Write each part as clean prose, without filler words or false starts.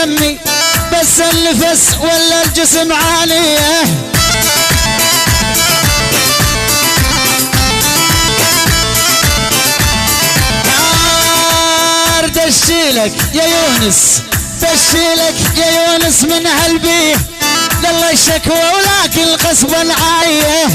يغني بس النفس ولا الجسم عاليه. نار دشيلك يا يونس دشيلك يا يونس من هالبيه لله الشكوى ولكن القصب العايه.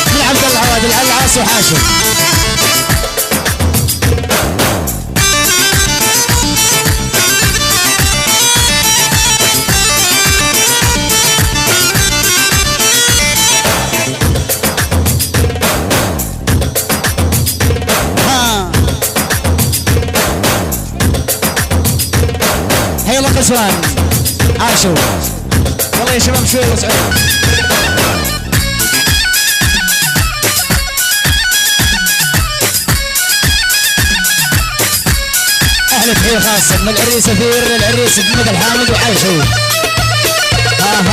من عبد الله عواد العاص وحاشم. يلا قسوان عاشوا يلا يا شباب شوي وسعود. اهلا تحيه خاصة من العريس اثير للعريس محمد الحامد وعاشوا. ها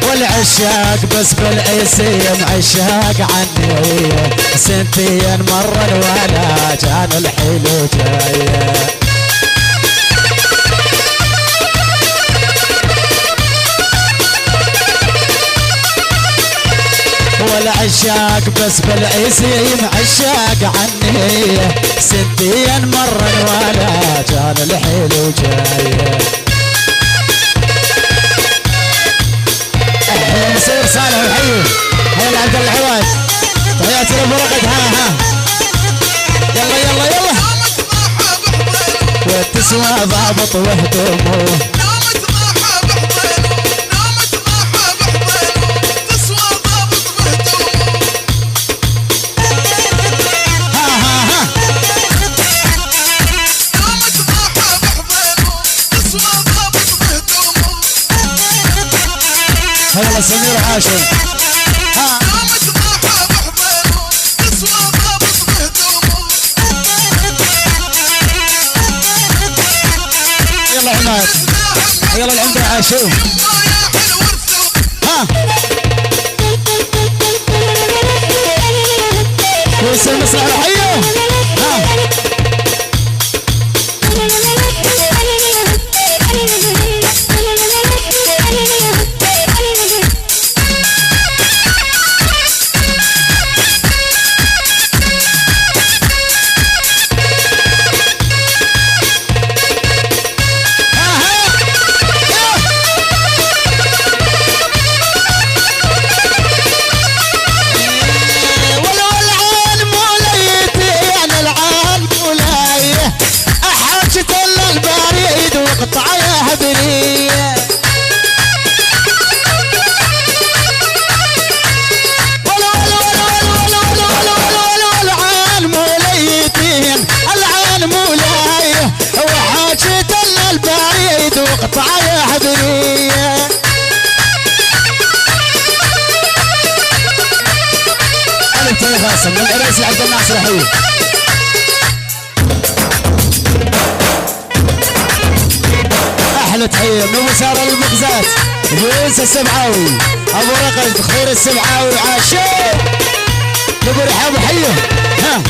والعشاق بس بالايسيم عشاق عني سنتين مرة ولا كان الحلو جايه. والعشاق بس بالايسيم عشاق عني سنتين مرة ولا كان الحلو جايه. مصير صالح وحيو هيا عبد الله عواد تحياتي لفرقة. ها يلا يلا يلا والتسوى ضابط وهدومه. هلا سمير عاشر. يلا عماد يلا العمدة عاشر. كويس المسرح حيو. من العريس عبد الناصر حي. احلى تحيه من ابو ساره المخزات ابو السبعاوي ابو رقد خير السبعاوي عاشور ابو رحاب حيه. ها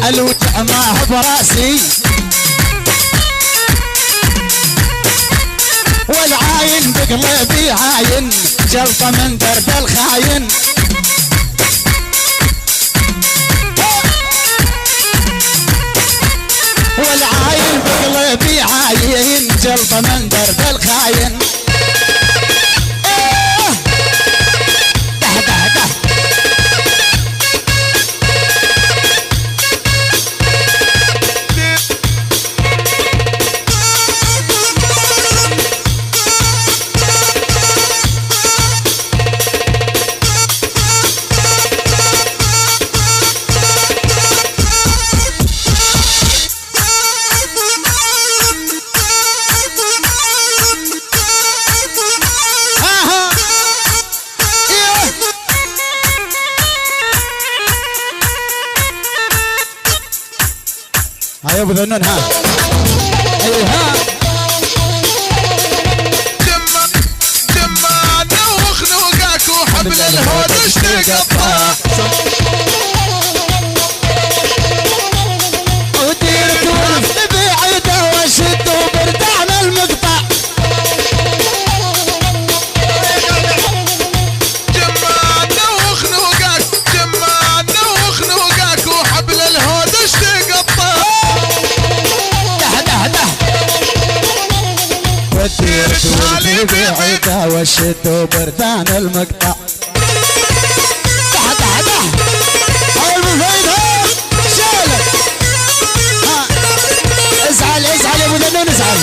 الوجع ما براسي والعاين بقلبي عاين جلطة من درب الخاين. والعاين بقلبي عاين جلطة من درب الخاين. يا ابو ذنون ها اي ها جمعنا وخنوقك وحبل الهودش تقطع وديرك ولف بعيده وشد وبردعنا المقطع جمعنا وخنوقك وحبل الهودش تقطع وديرك ولف بعيده وشد وبردعنا المقطع ازعل يا ابو ذنون ازعل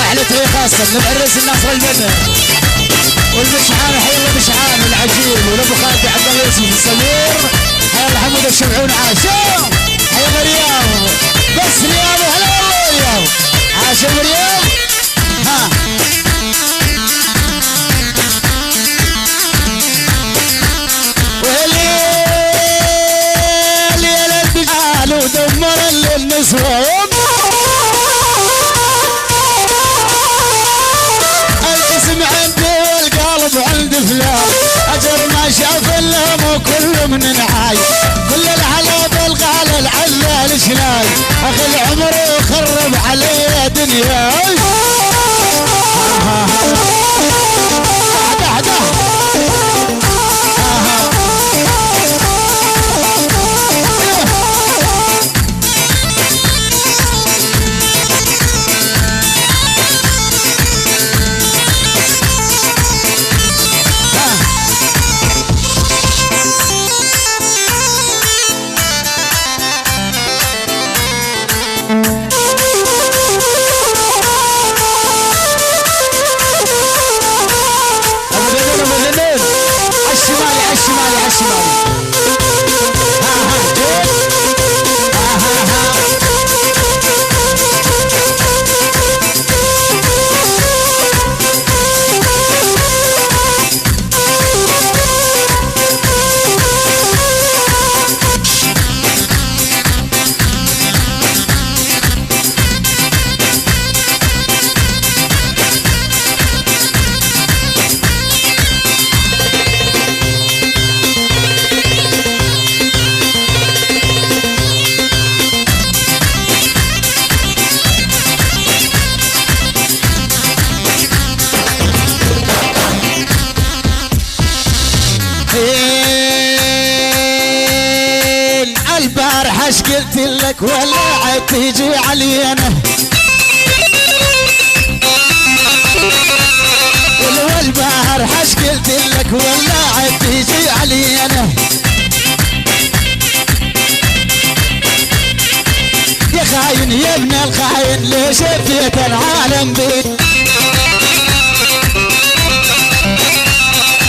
احلى خاصة للعريس الناصر البنا والمشعان حي الله مشعان والعجيب ولابو خالد عبد الله يوسف السمير حي الله حمود الشمعون عاشوا حي مريم بس رياض هلا والله رياض عاشوا مريم ها ودمر للنسوان الاسم عندي والقلب عند فلان اجر ما شاف اللهم وكل من نعاي كل العلب الغال العلال شلاي اخي العمر وخرب علي دنياي البارحة اش قلت لك ولا عاد تيجي علينا والبارحة اش قلت لك ولا عاد تيجي علينا يا خاين يا ابن الخاين ليش اديت العالم بيك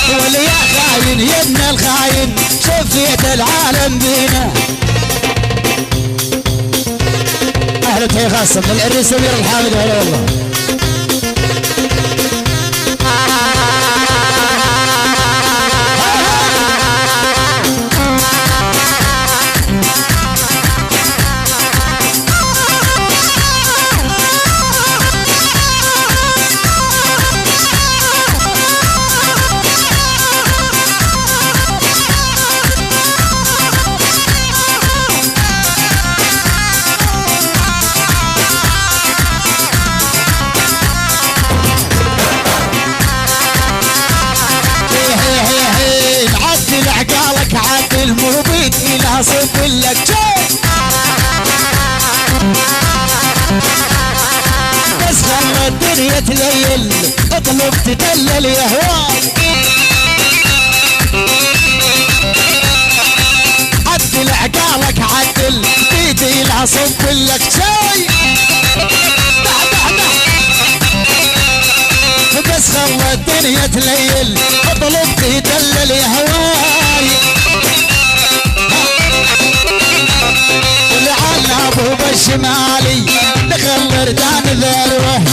ولا يا خاين يا ابن الخاين شفيت العالم بينا اهلا تحية خاصة من العريس سمير الحامد هلا والله المبيد إلى صف لك بس خلى الدنيا تليل اطلب تدلل يا هواي عدل عقالك عدل بيدي إلى صف لك شاي بس خلى الدنيا تليل اطلب تدلل يا هواي ابو بالشمالي دخل بردان ذروه